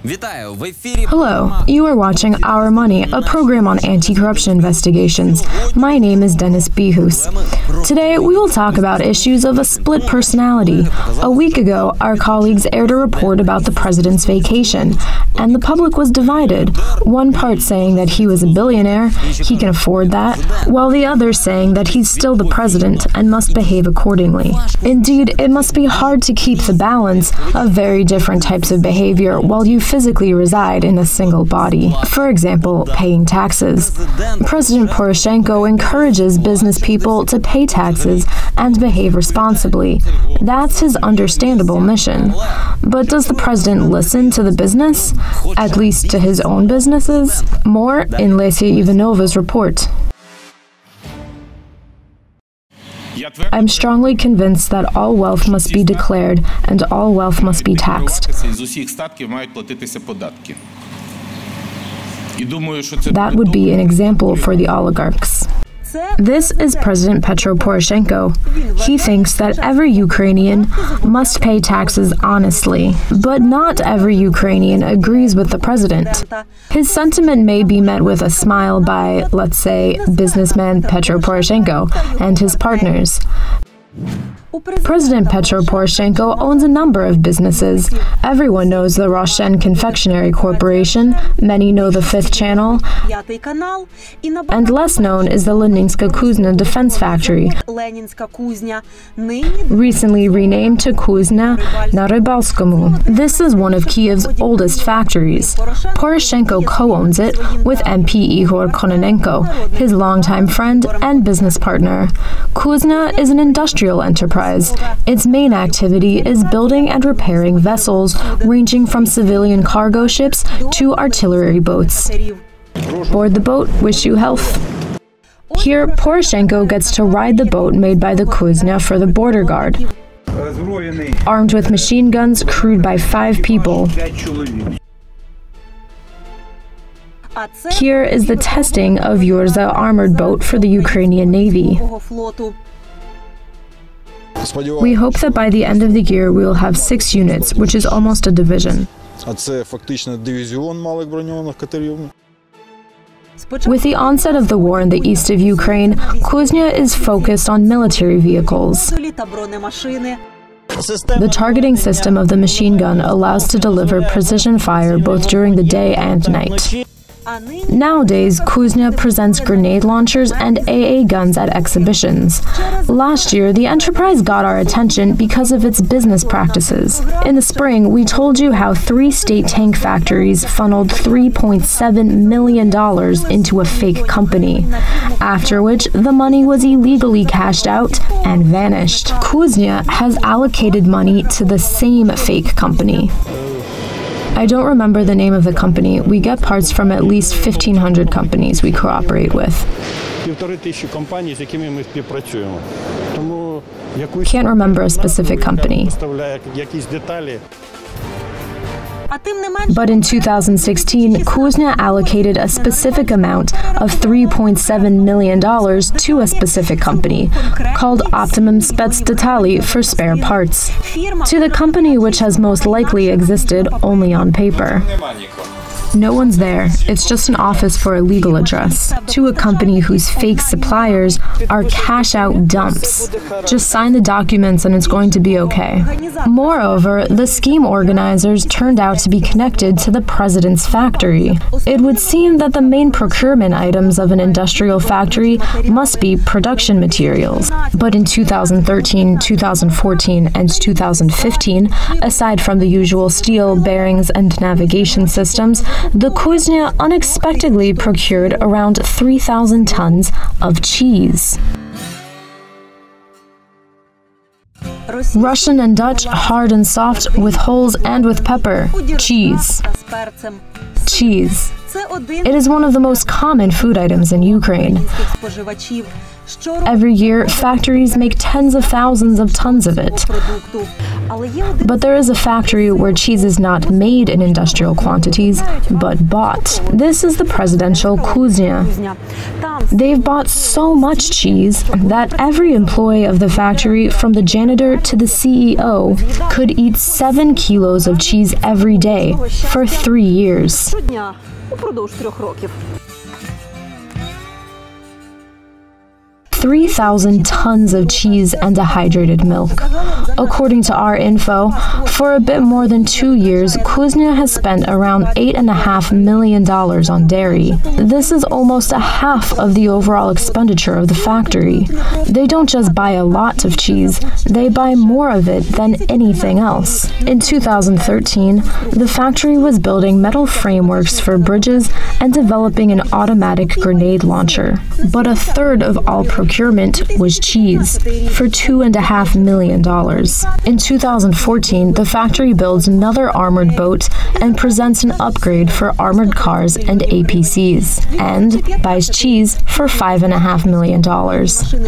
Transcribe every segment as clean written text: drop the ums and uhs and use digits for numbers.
Hello, you are watching Our Money, a program on anti-corruption investigations. My name is Dennis Bihus. Today, we will talk about issues of a split personality. A week ago, our colleagues aired a report about the president's vacation, and the public was divided. One part saying that he was a billionaire, he can afford that, while the other saying that he's still the president and must behave accordingly. Indeed, it must be hard to keep the balance of very different types of behavior while you physically reside in a single body. For example, paying taxes. President Poroshenko encourages business people to pay taxes and behave responsibly. That's his understandable mission. But does the president listen to the business? At least to his own businesses? More in Lesia Ivanova's report. I'm strongly convinced that all wealth must be declared and all wealth must be taxed. That would be an example for the oligarchs. This is President Petro Poroshenko. He thinks that every Ukrainian must pay taxes honestly, but not every Ukrainian agrees with the president. His sentiment may be met with a smile by, let's say, businessman Petro Poroshenko and his partners. President Petro Poroshenko owns a number of businesses. Everyone knows the Roshen Confectionery Corporation, many know the Fifth Channel, and less known is the Leninska Kuznya defense factory, recently renamed to Kuznya na Rybalskomu. This is one of Kiev's oldest factories. Poroshenko co-owns it with MP Ihor Kononenko, his longtime friend and business partner. Kuznya is an industrial enterprise. Its main activity is building and repairing vessels ranging from civilian cargo ships to artillery boats. Board the boat, wish you health. Here, Poroshenko gets to ride the boat made by the Kuznya for the border guard, armed with machine guns crewed by 5 people. Here is the testing of Yorza armored boat for the Ukrainian Navy. We hope that by the end of the year we will have 6 units, which is almost a division. With the onset of the war in the east of Ukraine, Kuznya is focused on military vehicles. The targeting system of the machine gun allows to deliver precision fire both during the day and night. Nowadays, Kuznya presents grenade launchers and AA guns at exhibitions. Last year, the enterprise got our attention because of its business practices. In the spring, we told you how 3 state tank factories funneled $3.7 million into a fake company, after which the money was illegally cashed out and vanished. Kuznya has allocated money to the same fake company. I don't remember the name of the company. We get parts from at least 1,500 companies we cooperate with. Can't remember a specific company. But in 2016, Kuznya allocated a specific amount of $3.7 million to a specific company, called Optimum Spetsdetali for spare parts, to the company which has most likely existed only on paper. No one's there, it's just an office for a legal address, to a company whose fake suppliers are cash-out dumps. Just sign the documents and it's going to be okay. Moreover, the scheme organizers turned out to be connected to the president's factory. It would seem that the main procurement items of an industrial factory must be production materials. But in 2013, 2014, and 2015, aside from the usual steel, bearings, and navigation systems, the Kuznya unexpectedly procured around 3,000 tons of cheese. Russian and Dutch, hard and soft, with holes and with pepper. Cheese. Cheese. It is one of the most common food items in Ukraine. Every year, factories make tens of thousands of tons of it. But there is a factory where cheese is not made in industrial quantities, but bought. This is the presidential Kuznya. They've bought so much cheese that every employee of the factory, from the janitor to the CEO, could eat 7 kilos of cheese every day for 3 years. 3,000 tons of cheese and dehydrated milk. According to our info, for a bit more than 2 years, Kuznya has spent around $8.5 million on dairy. This is almost a half of the overall expenditure of the factory. They don't just buy a lot of cheese, they buy more of it than anything else. In 2013, the factory was building metal frameworks for bridges and developing an automatic grenade launcher. But a third of all procurement was cheese, for $2.5 million. In 2014, the factory builds another armored boat and presents an upgrade for armored cars and APCs, and buys cheese for $5.5 million.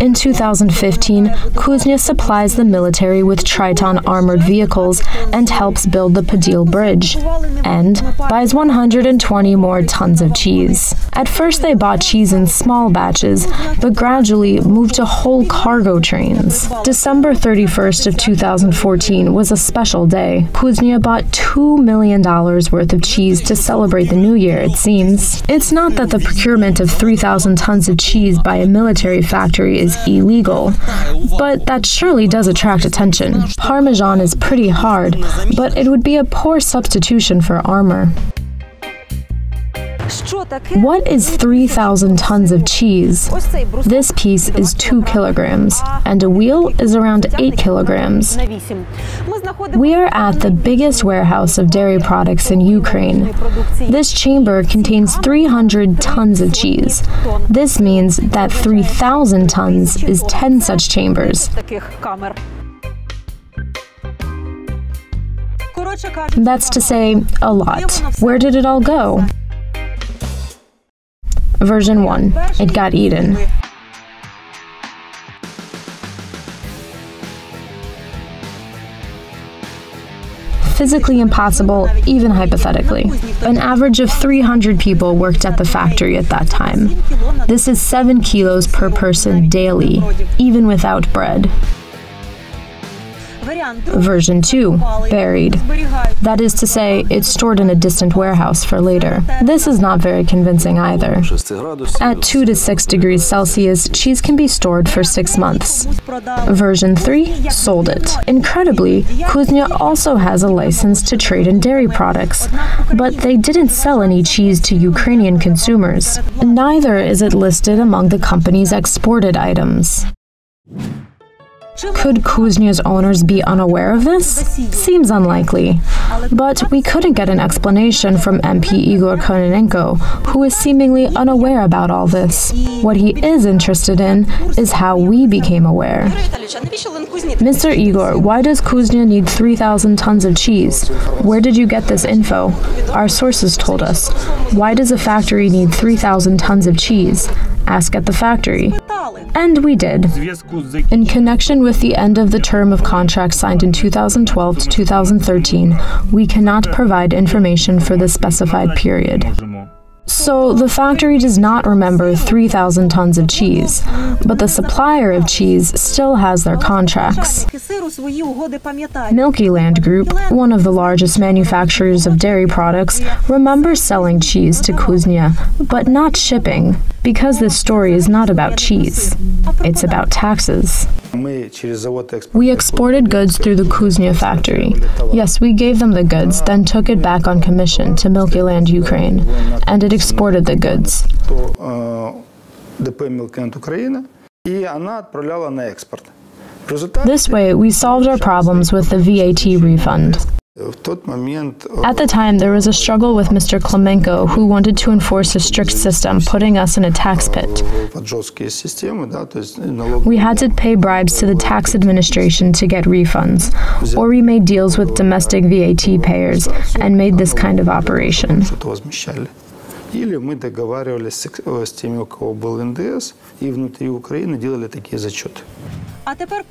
In 2015, Kuznya supplies the military with Triton armored vehicles and helps build the Podil Bridge, and buys 120 more tons of cheese. At first they bought cheese in small batches, but gradually moved to whole cargo trains. December 31st of 2014 was a special day. Kuznya bought $2 million worth of cheese to celebrate the new year, it seems. It's not that the procurement of 3,000 tons of cheese by a military factory is illegal, but that surely does attract attention. Parmesan is pretty hard, but it would be a poor substitution for armor. What is 3,000 tons of cheese? This piece is 2 kilograms, and a wheel is around 8 kilograms. We are at the biggest warehouse of dairy products in Ukraine. This chamber contains 300 tons of cheese. This means that 3,000 tons is 10 such chambers. That's to say, a lot. Where did it all go? Version 1. It got eaten. Physically impossible, even hypothetically. An average of 300 people worked at the factory at that time. This is 7 kilos per person daily, even without bread. Version 2. Buried. That is to say, it's stored in a distant warehouse for later. This is not very convincing either. At 2 to 6 degrees Celsius, cheese can be stored for 6 months. Version 3. Sold it. Incredibly, Kuznya also has a license to trade in dairy products, but they didn't sell any cheese to Ukrainian consumers. Neither is it listed among the company's exported items. Could Kuznya's owners be unaware of this? Seems unlikely. But we couldn't get an explanation from MP Ihor Kononenko, who is seemingly unaware about all this. What he is interested in is how we became aware. Mr. Ihor, why does Kuznya need 3,000 tons of cheese? Where did you get this info? Our sources told us. Why does a factory need 3,000 tons of cheese? Ask at the factory. And we did. In connection with the end of the term of contract signed in 2012 to 2013, we cannot provide information for the specified period. So the factory does not remember 3,000 tons of cheese, but the supplier of cheese still has their contracts. Milky Land Group, one of the largest manufacturers of dairy products, remembers selling cheese to Kuznya, but not shipping, because this story is not about cheese. It's about taxes. We exported goods through the Kuznya factory. Yes, we gave them the goods, then took it back on commission to Milky Land Ukraine, and it exported the goods. This way, we solved our problems with the VAT refund. At the time, there was a struggle with Mr. Klemenko, who wanted to enforce a strict system, putting us in a tax pit. We had to pay bribes to the tax administration to get refunds, or we made deals with domestic VAT payers and made this kind of operation. Или мы договаривались с теми, у кого был НДС, и внутри Украины делали такие зачеты.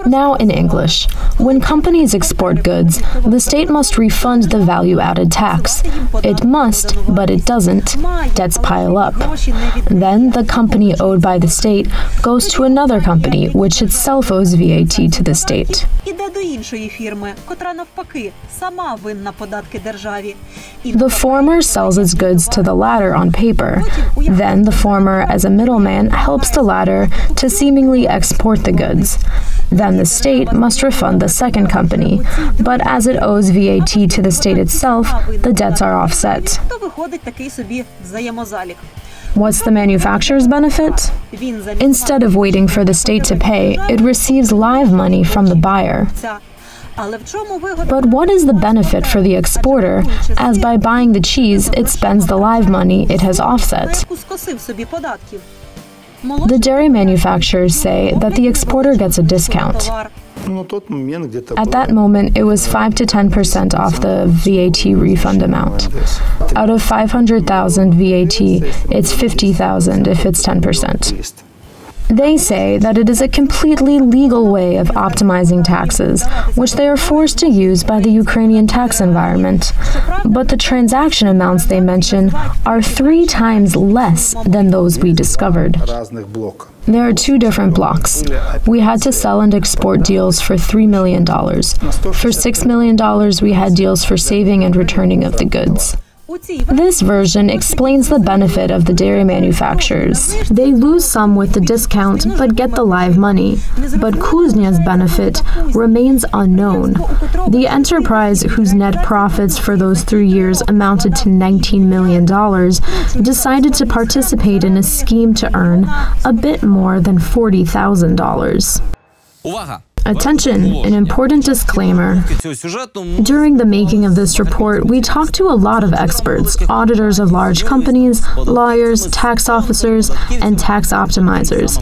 Now in English, when companies export goods, the state must refund the value-added tax. It must, but it doesn't. Debts pile up. Then the company owed by the state goes to another company, which itself owes VAT to the state. The former sells its goods to the latter on paper. Then the former, as a middleman, helps the latter to seemingly export the goods. Then the state must refund the second company, but as it owes VAT to the state itself, the debts are offset. What's the manufacturer's benefit? Instead of waiting for the state to pay, it receives live money from the buyer. But what is the benefit for the exporter, as by buying the cheese, it spends the live money it has offset? The dairy manufacturers say that the exporter gets a discount. At that moment, it was 5 to 10% off the VAT refund amount. Out of 500,000 VAT, it's 50,000 if it's 10%. They say that it is a completely legal way of optimizing taxes, which they are forced to use by the Ukrainian tax environment. But the transaction amounts they mention are 3 times less than those we discovered. There are 2 different blocks. We had to sell and export deals for $3 million. For $6 million, we had deals for saving and returning of the goods. This version explains the benefit of the dairy manufacturers. They lose some with the discount, but get the live money. But Kuznya's benefit remains unknown. The enterprise, whose net profits for those 3 years amounted to $19 million, decided to participate in a scheme to earn a bit more than $40,000. Attention, an important disclaimer. During the making of this report, we talked to a lot of experts, auditors of large companies, lawyers, tax officers, and tax optimizers.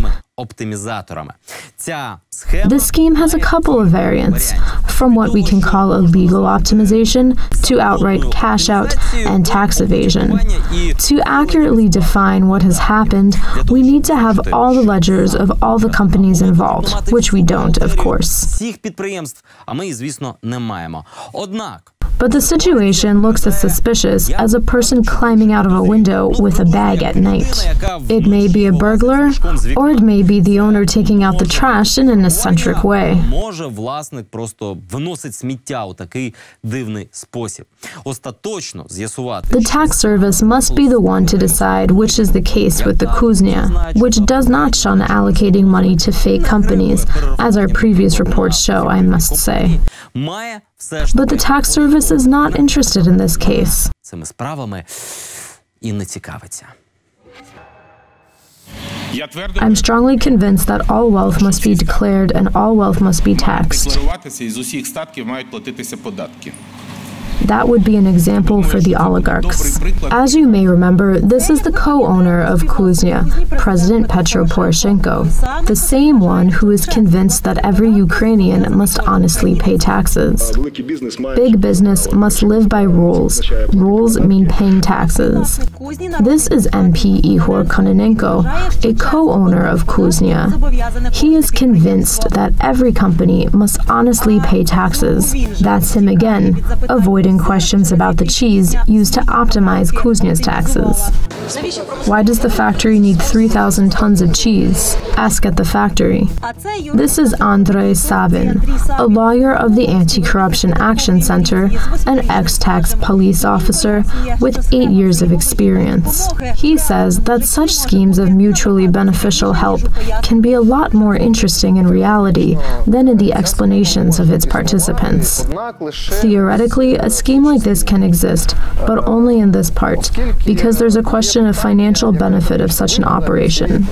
This scheme has a couple of variants, from what we can call a legal optimization to outright cash out and tax evasion. To accurately define what has happened, we need to have all the ledgers of all the companies involved, which we don't, of course. But the situation looks as suspicious as a person climbing out of a window with a bag at night. It may be a burglar, or it may be the owner taking out the trash in an eccentric way. The tax service must be the one to decide which is the case with the Kuznya, which does not shun allocating money to fake companies, as our previous reports show, I must say. But the tax service is not interested in this case. I'm strongly convinced that all wealth must be declared and all wealth must be taxed. That would be an example for the oligarchs. As you may remember, this is the co-owner of Kuznya, President Petro Poroshenko, the same one who is convinced that every Ukrainian must honestly pay taxes. Big business must live by rules. Rules mean paying taxes. This is MP Ihor Kononenko, a co-owner of Kuznya. He is convinced that every company must honestly pay taxes. That's him again, avoiding questions about the cheese used to optimize Kuznya's taxes. Why does the factory need 3,000 tons of cheese? Ask at the factory. This is Andrei Savin, a lawyer of the Anti-Corruption Action Center, an ex-tax police officer with 8 years of experience. He says that such schemes of mutually beneficial help can be a lot more interesting in reality than in the explanations of its participants. Theoretically, a scheme like this can exist, but only in this part, because there's a question of financial benefit of such an operation.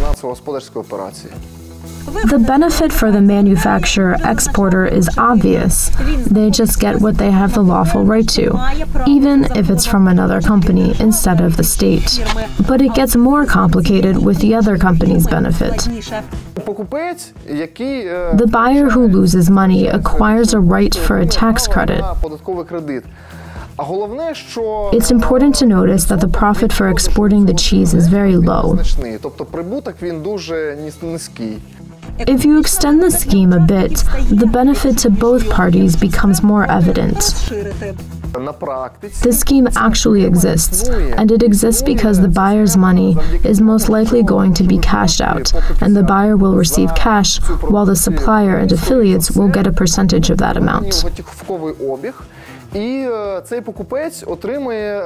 The benefit for the manufacturer-exporter is obvious. They just get what they have the lawful right to, even if it's from another company instead of the state. But it gets more complicated with the other company's benefit. The buyer who loses money acquires a right for a tax credit. It's important to notice that the profit for exporting the cheese is very low. If you extend the scheme a bit, the benefit to both parties becomes more evident. The scheme actually exists, and it exists because the buyer's money is most likely going to be cashed out, and the buyer will receive cash, while the supplier and affiliates will get a percentage of that amount. І цей покупець отримує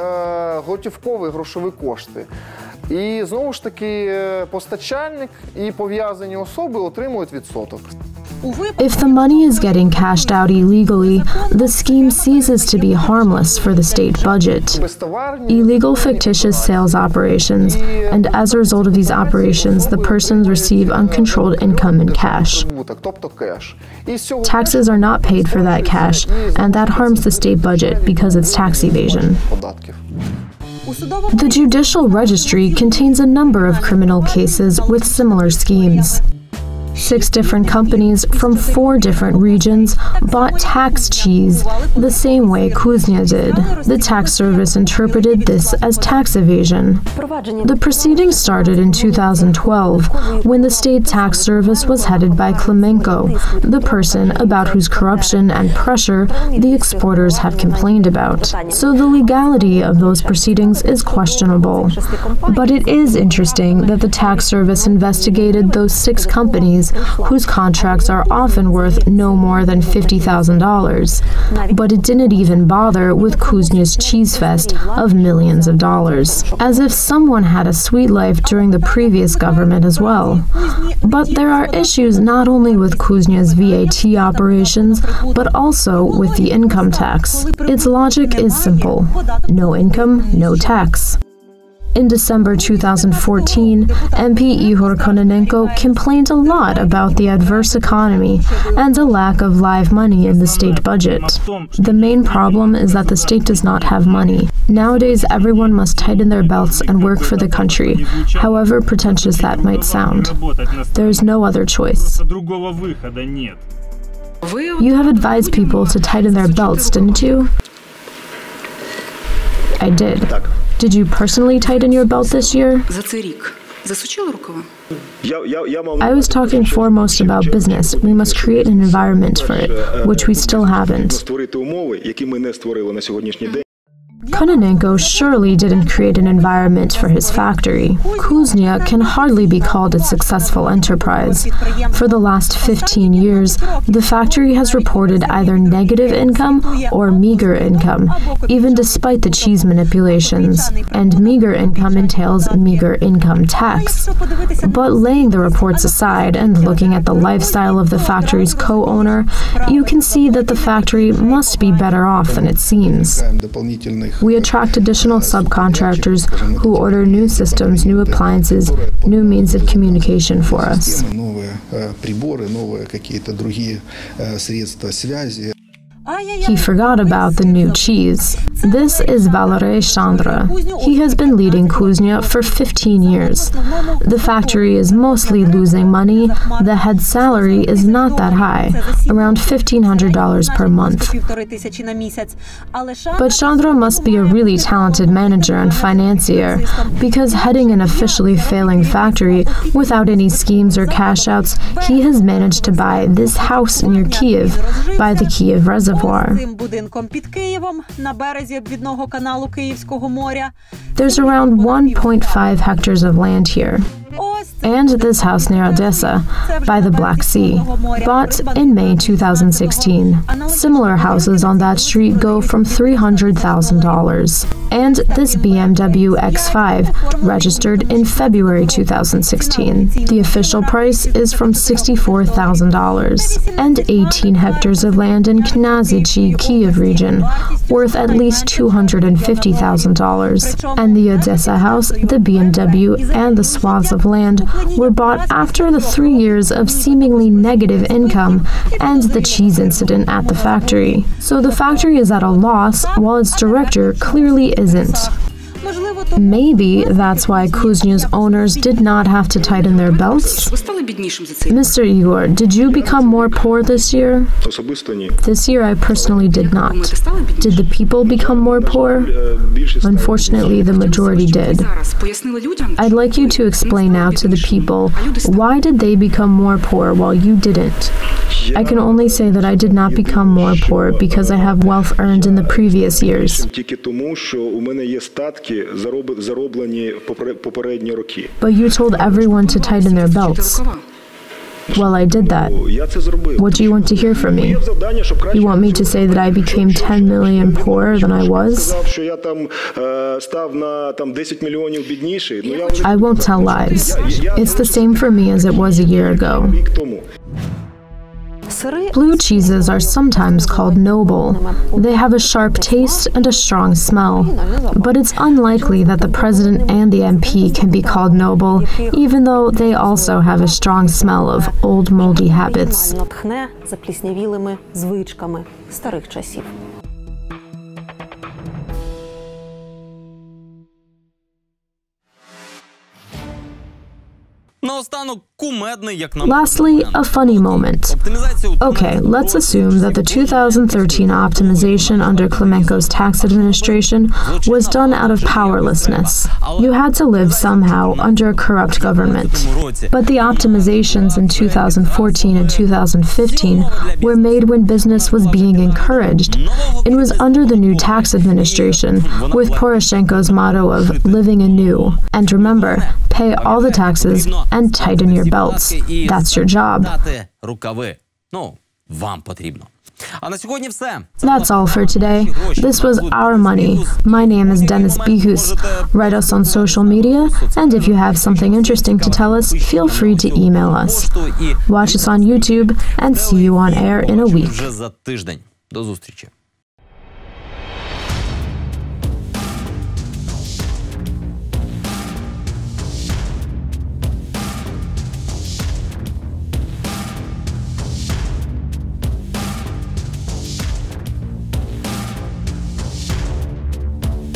готівкові грошові кошти. І знову ж таки постачальник і пов'язані особи отримують відсоток. If the money is getting cashed out illegally, the scheme ceases to be harmless for the state budget. Illegal fictitious sales operations, and as a result of these operations, the persons receive uncontrolled income in cash. Taxes are not paid for that cash, and that harms the state budget because it's tax evasion. The judicial registry contains a number of criminal cases with similar schemes. 6 different companies from 4 different regions bought tax cheese the same way Kuznya did. The tax service interpreted this as tax evasion. The proceedings started in 2012 when the state tax service was headed by Kononenko, the person about whose corruption and pressure the exporters had complained about. So the legality of those proceedings is questionable. But it is interesting that the tax service investigated those 6 companies whose contracts are often worth no more than $50,000. But it didn't even bother with Kuznya's cheese fest of millions of dollars, as if someone had a sweet life during the previous government as well. But there are issues not only with Kuznya's VAT operations, but also with the income tax. Its logic is simple: no income, no tax. In December 2014, MP Ihor Kononenko complained a lot about the adverse economy and a lack of live money in the state budget. The main problem is that the state does not have money. Nowadays, everyone must tighten their belts and work for the country, however pretentious that might sound. There is no other choice. You have advised people to tighten their belts, didn't you? I did. Did you personally tighten your belt this year? I was talking foremost about business. We must create an environment for it, which we still haven't. Kononenko surely didn't create an environment for his factory. Kuznya can hardly be called a successful enterprise. For the last 15 years, the factory has reported either negative income or meager income, even despite the cheese manipulations. And meager income entails meager income tax. But laying the reports aside and looking at the lifestyle of the factory's co-owner, you can see that the factory must be better off than it seems. We attract additional subcontractors who order new systems, new appliances, new means of communication for us. He forgot about the new cheese. This is Valery Chandra. He has been leading Kuznya for 15 years. The factory is mostly losing money. The head salary is not that high, around $1,500 per month. But Chandra must be a really talented manager and financier, because heading an officially failing factory without any schemes or cash outs, he has managed to buy this house near Kiev by the Kiev Reservoir. There's around 1.5 hectares of land here. And this house near Odessa, by the Black Sea, bought in May 2016. Similar houses on that street go from $300,000. And this BMW X5, registered in February 2016. The official price is from $64,000. And 18 hectares of land in Knazichi, Kiev region, worth at least $250,000. And the Odessa house, the BMW, and the swaths of land were bought after the 3 years of seemingly negative income and the cheese incident at the factory. So the factory is at a loss, while its director clearly isn't. Maybe that's why Kuznya's owners did not have to tighten their belts. Mr. Ihor, did you become more poor this year? This year I personally did not. Did the people become more poor? Unfortunately, the majority did. I'd like you to explain now to the people, why did they become more poor while you didn't? I can only say that I did not become more poor because I have wealth earned in the previous years. But you told everyone to tighten their belts. Well, I did that. What do you want to hear from me? You want me to say that I became 10 million poorer than I was? I won't tell lies. It's the same for me as it was a year ago. Blue cheeses are sometimes called noble. They have a sharp taste and a strong smell. But it's unlikely that the president and the MP can be called noble, even though they also have a strong smell of old moldy habits. Lastly, a funny moment. Okay, let's assume that the 2013 optimization under Klemenko's tax administration was done out of powerlessness. You had to live somehow under a corrupt government. But the optimizations in 2014 and 2015 were made when business was being encouraged. It was under the new tax administration, with Poroshenko's motto of living anew. And remember, pay all the taxes and tighten your belts. That's your job. That's all for today. This was Our Money. My name is Bihus. Write us on social media, and if you have something interesting to tell us, feel free to email us. Watch us on YouTube, and see you on air in a week. До зустрічі.